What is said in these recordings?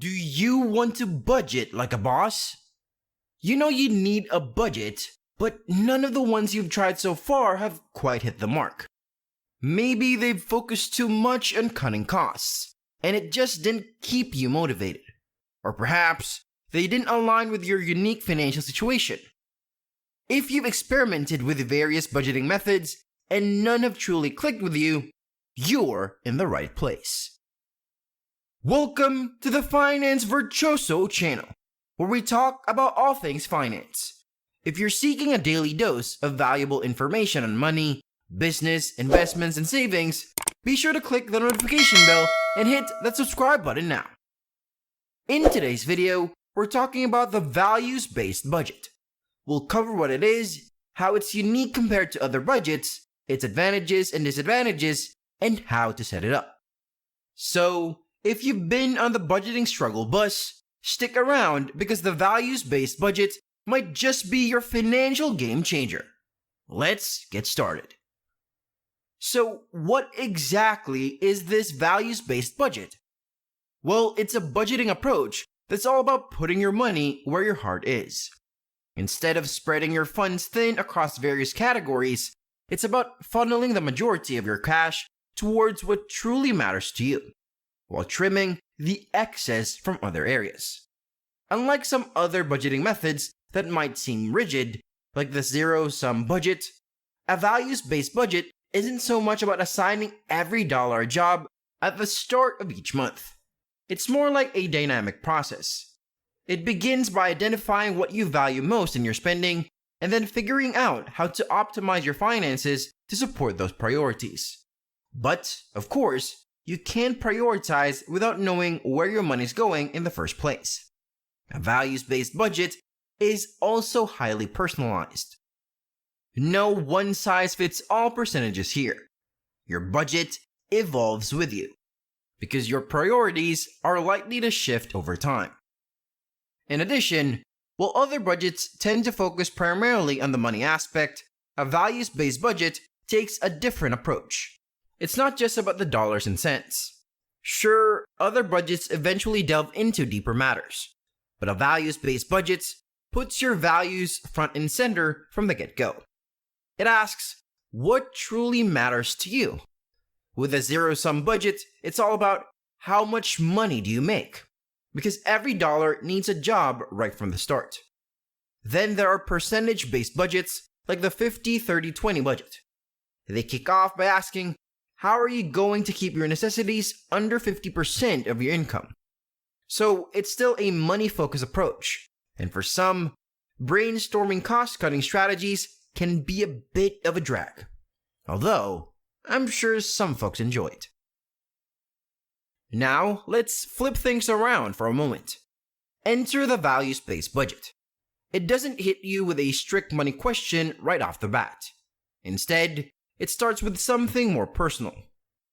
Do you want to budget like a boss? You know you need a budget, but none of the ones you've tried so far have quite hit the mark. Maybe they've focused too much on cutting costs, and it just didn't keep you motivated. Or perhaps they didn't align with your unique financial situation. If you've experimented with various budgeting methods and none have truly clicked with you, you're in the right place. Welcome to the Finance Virtuoso channel, where we talk about all things finance. If you're seeking a daily dose of valuable information on money, business, investments, and savings, be sure to click the notification bell and hit that subscribe button now. In today's video, we're talking about the values-based budget. We'll cover what it is, how it's unique compared to other budgets, its advantages and disadvantages, and how to set it up. So, if you've been on the budgeting struggle bus, stick around because the values-based budget might just be your financial game changer. Let's get started. So, what exactly is this values-based budget? Well, it's a budgeting approach that's all about putting your money where your heart is. Instead of spreading your funds thin across various categories, it's about funneling the majority of your cash towards what truly matters to you, while trimming the excess from other areas. Unlike some other budgeting methods that might seem rigid, like the zero-sum budget, a values-based budget isn't so much about assigning every dollar a job at the start of each month. It's more like a dynamic process. It begins by identifying what you value most in your spending, and then figuring out how to optimize your finances to support those priorities. But, of course, you can't prioritize without knowing where your money's going in the first place. A values-based budget is also highly personalized. No one-size-fits-all percentages here. Your budget evolves with you, because your priorities are likely to shift over time. In addition, while other budgets tend to focus primarily on the money aspect, a values-based budget takes a different approach. It's not just about the dollars and cents. Sure, other budgets eventually delve into deeper matters, but a values-based budget puts your values front and center from the get-go. It asks, what truly matters to you? With a zero-sum budget, it's all about how much money do you make? Because every dollar needs a job right from the start. Then there are percentage-based budgets like the 50-30-20 budget. They kick off by asking, how are you going to keep your necessities under 50% of your income? So it's still a money-focused approach, and for some, brainstorming cost-cutting strategies can be a bit of a drag. Although, I'm sure some folks enjoy it. Now, let's flip things around for a moment. Enter the values-based budget. It doesn't hit you with a strict money question right off the bat. Instead, it starts with something more personal.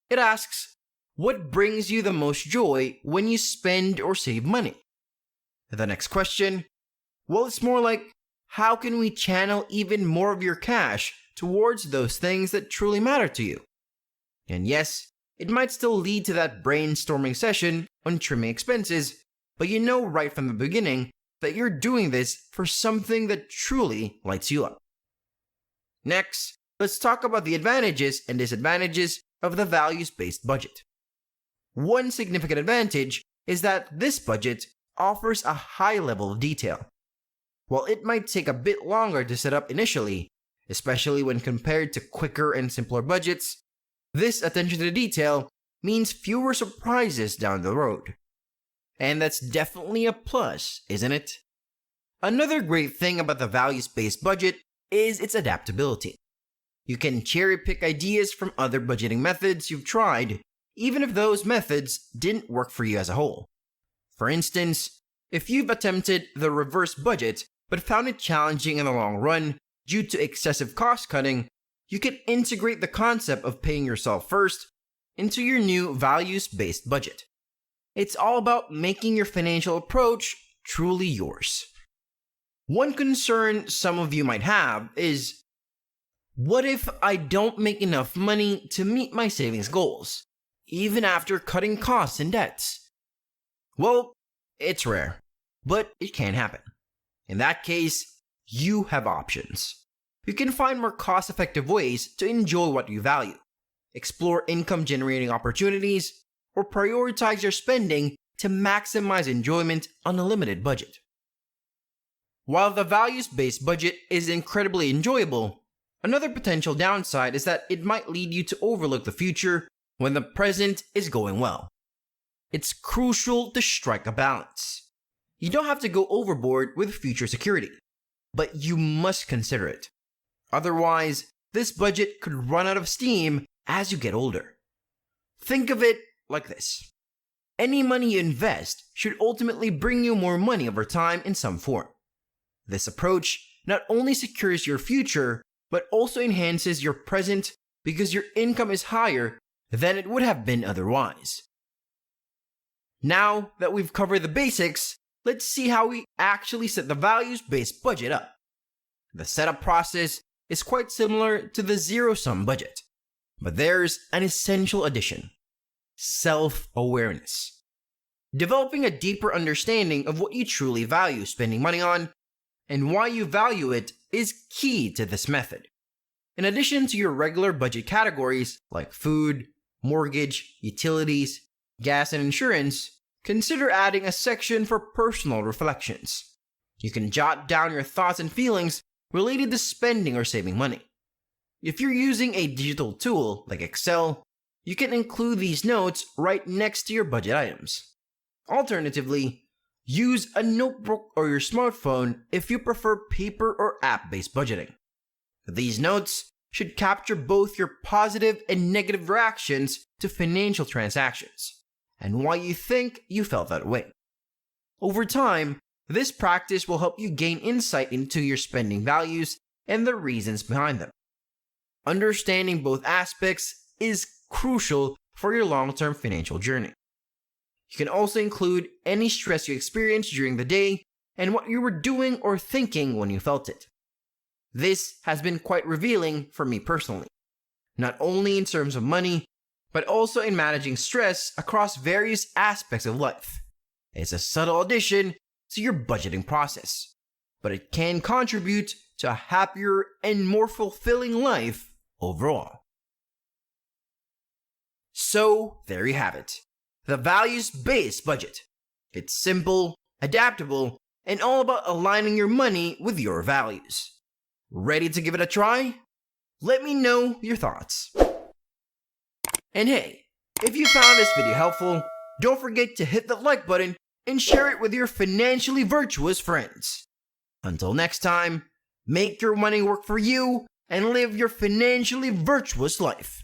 It asks, what brings you the most joy when you spend or save money? The next question, well, it's more like, how can we channel even more of your cash towards those things that truly matter to you? And yes, it might still lead to that brainstorming session on trimming expenses, but you know right from the beginning that you're doing this for something that truly lights you up. Next, let's talk about the advantages and disadvantages of the values-based budget. One significant advantage is that this budget offers a high level of detail. While it might take a bit longer to set up initially, especially when compared to quicker and simpler budgets, this attention to detail means fewer surprises down the road. And that's definitely a plus, isn't it? Another great thing about the values-based budget is its adaptability. You can cherry-pick ideas from other budgeting methods you've tried, even if those methods didn't work for you as a whole. For instance, if you've attempted the reverse budget but found it challenging in the long run due to excessive cost-cutting, you can integrate the concept of paying yourself first into your new values-based budget. It's all about making your financial approach truly yours. One concern some of you might have is, what if I don't make enough money to meet my savings goals, even after cutting costs and debts? Well, It's rare, but it can happen. In that case, you have options. You can find more cost-effective ways to enjoy what you value, explore income-generating opportunities, or prioritize your spending to maximize enjoyment on a limited budget. While the values-based budget is incredibly enjoyable, another potential downside is that it might lead you to overlook the future when the present is going well. It's crucial to strike a balance. You don't have to go overboard with future security, but you must consider it. Otherwise, this budget could run out of steam as you get older. Think of it like this. Any money you invest should ultimately bring you more money over time in some form. This approach not only secures your future, but also enhances your present because your income is higher than it would have been otherwise. Now that we've covered the basics, let's see how we actually set the values-based budget up. The setup process is quite similar to the zero-sum budget, but there's an essential addition: self-awareness. Developing a deeper understanding of what you truly value spending money on and why you value it is key to this method. In addition to your regular budget categories like food, mortgage, utilities, gas, and insurance, consider adding a section for personal reflections. You can jot down your thoughts and feelings related to spending or saving money. If you're using a digital tool like Excel, you can include these notes right next to your budget items. Alternatively, use a notebook or your smartphone if you prefer paper or app-based budgeting. These notes should capture both your positive and negative reactions to financial transactions and why you think you felt that way. Over time, this practice will help you gain insight into your spending values and the reasons behind them. Understanding both aspects is crucial for your long-term financial journey. You can also include any stress you experienced during the day and what you were doing or thinking when you felt it. This has been quite revealing for me personally, not only in terms of money, but also in managing stress across various aspects of life. It's a subtle addition to your budgeting process, but it can contribute to a happier and more fulfilling life overall. So, there you have it. The values-based budget. It's simple, adaptable, and all about aligning your money with your values. Ready to give it a try? Let me know your thoughts. And hey, if you found this video helpful, don't forget to hit the like button and share it with your financially virtuous friends. Until next time, make your money work for you and live your financially virtuous life.